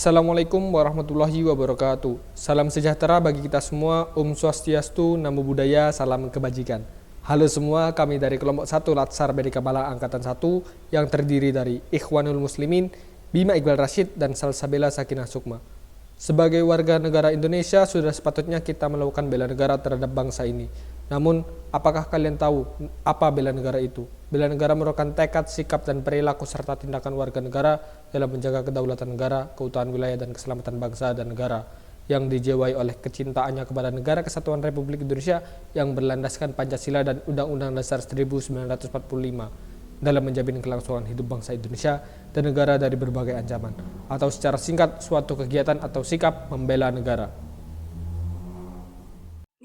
Assalamualaikum warahmatullahi wabarakatuh. Salam sejahtera bagi kita semua. Om Swastiastu, Namo Buddhaya, salam kebajikan. Halo semua, kami dari kelompok 1 Latsar BDK Malang Angkatan 1 yang terdiri dari Ikhwanul Muslimin, Bima Iqbal Rashid, dan Salsabila Sakinah Sukma. Sebagai warga negara Indonesia, sudah sepatutnya kita melakukan bela negara terhadap bangsa ini. Namun, apakah kalian tahu apa bela negara itu? Bela negara merupakan tekad, sikap, dan perilaku serta tindakan warga negara dalam menjaga kedaulatan negara, keutuhan wilayah, dan keselamatan bangsa dan negara yang dijiwai oleh kecintaannya kepada Negara Kesatuan Republik Indonesia yang berlandaskan Pancasila dan Undang-Undang Dasar 1945 dalam menjamin kelangsungan hidup bangsa Indonesia dan negara dari berbagai ancaman, atau secara singkat, suatu kegiatan atau sikap membela negara.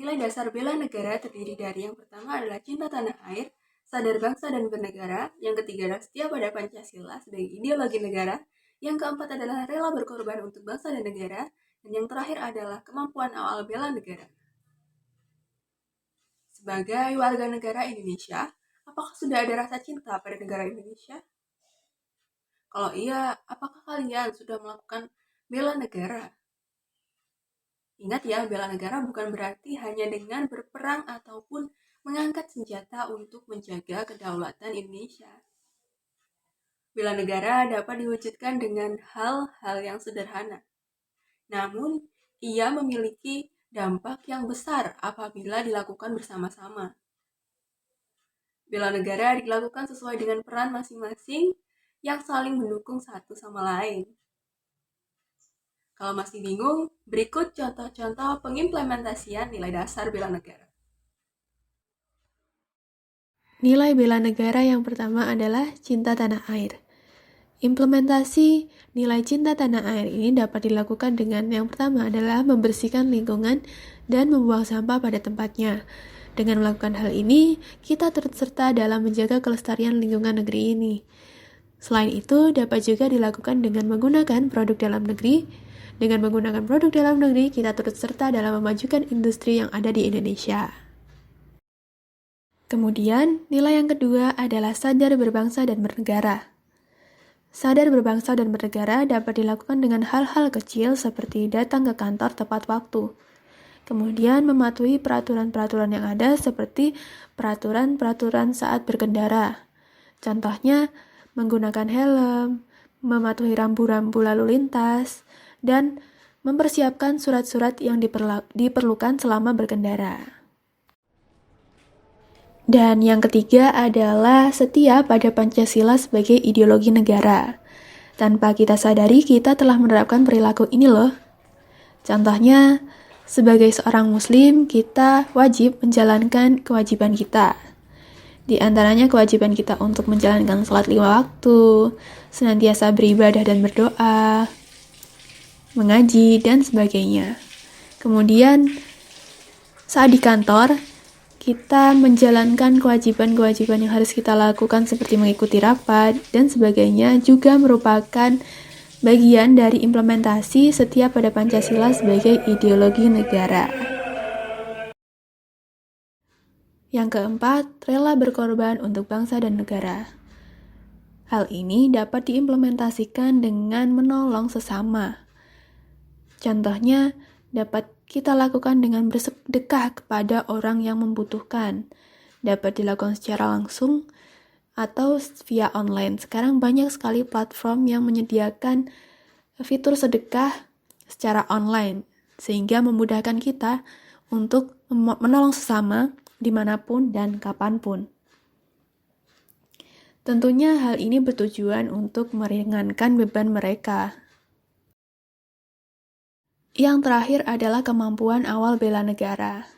Nilai dasar bela negara terdiri dari yang pertama adalah cinta tanah air, sadar bangsa dan bernegara, yang ketiga adalah setia pada Pancasila sebagai ideologi negara, yang keempat adalah rela berkorban untuk bangsa dan negara, dan yang terakhir adalah kemampuan awal bela negara. Sebagai warga negara Indonesia, apakah sudah ada rasa cinta pada negara Indonesia? Kalau iya, apakah kalian sudah melakukan bela negara? Ingat ya, bela negara bukan berarti hanya dengan berperang ataupun mengangkat senjata untuk menjaga kedaulatan Indonesia. Bela negara dapat diwujudkan dengan hal-hal yang sederhana. Namun, ia memiliki dampak yang besar apabila dilakukan bersama-sama. Bela negara dilakukan sesuai dengan peran masing-masing yang saling mendukung satu sama lain. Kalau masih bingung, berikut contoh-contoh pengimplementasian nilai dasar bela negara. Nilai bela negara yang pertama adalah cinta tanah air. Implementasi nilai cinta tanah air ini dapat dilakukan dengan yang pertama adalah membersihkan lingkungan dan membuang sampah pada tempatnya. Dengan melakukan hal ini, kita turut serta dalam menjaga kelestarian lingkungan negeri ini. Selain itu, dapat juga dilakukan dengan menggunakan produk dalam negeri. Dengan menggunakan produk dalam negeri, kita turut serta dalam memajukan industri yang ada di Indonesia. Kemudian, nilai yang kedua adalah sadar berbangsa dan bernegara. Sadar berbangsa dan bernegara dapat dilakukan dengan hal-hal kecil seperti datang ke kantor tepat waktu. Kemudian mematuhi peraturan-peraturan yang ada seperti peraturan-peraturan saat berkendara. Contohnya, menggunakan helm, mematuhi rambu-rambu lalu lintas, dan mempersiapkan surat-surat yang diperlukan selama berkendara. Dan yang ketiga adalah setia pada Pancasila sebagai ideologi negara. Tanpa kita sadari, kita telah menerapkan perilaku ini loh. Contohnya, sebagai seorang muslim, kita wajib menjalankan kewajiban kita. Di antaranya kewajiban kita untuk menjalankan salat 5 waktu, senantiasa beribadah dan berdoa, mengaji, dan sebagainya. Kemudian, saat di kantor, kita menjalankan kewajiban-kewajiban yang harus kita lakukan seperti mengikuti rapat dan sebagainya juga merupakan bagian dari implementasi setia pada Pancasila sebagai ideologi negara. Yang keempat, rela berkorban untuk bangsa dan negara. Hal ini dapat diimplementasikan dengan menolong sesama. Contohnya, dapat kita lakukan dengan bersedekah kepada orang yang membutuhkan. Dapat dilakukan secara langsung atau via online. Sekarang banyak sekali platform yang menyediakan fitur sedekah secara online, sehingga memudahkan kita untuk menolong sesama dimanapun dan kapanpun. Tentunya hal ini bertujuan untuk meringankan beban mereka. Yang terakhir adalah kemampuan awal bela negara.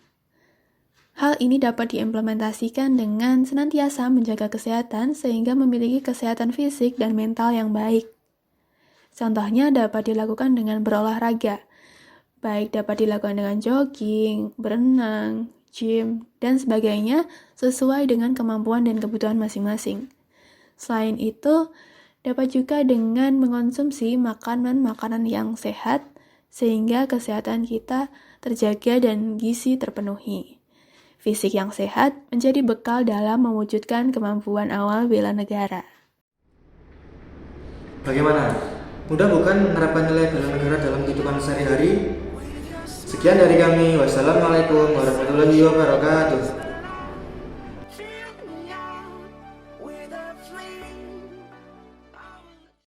Hal ini dapat diimplementasikan dengan senantiasa menjaga kesehatan sehingga memiliki kesehatan fisik dan mental yang baik. Contohnya dapat dilakukan dengan berolahraga, baik dapat dilakukan dengan jogging, berenang, gym, dan sebagainya sesuai dengan kemampuan dan kebutuhan masing-masing. Selain itu, dapat juga dengan mengonsumsi makanan-makanan yang sehat sehingga kesehatan kita terjaga dan gizi terpenuhi. Fisik yang sehat menjadi bekal dalam mewujudkan kemampuan awal bela negara. Bagaimana? mudah bukan menerapkan nilai bela negara dalam kehidupan sehari-hari? Sekian dari kami. Wassalamualaikum warahmatullahi wabarakatuh. Fill me out with a flame.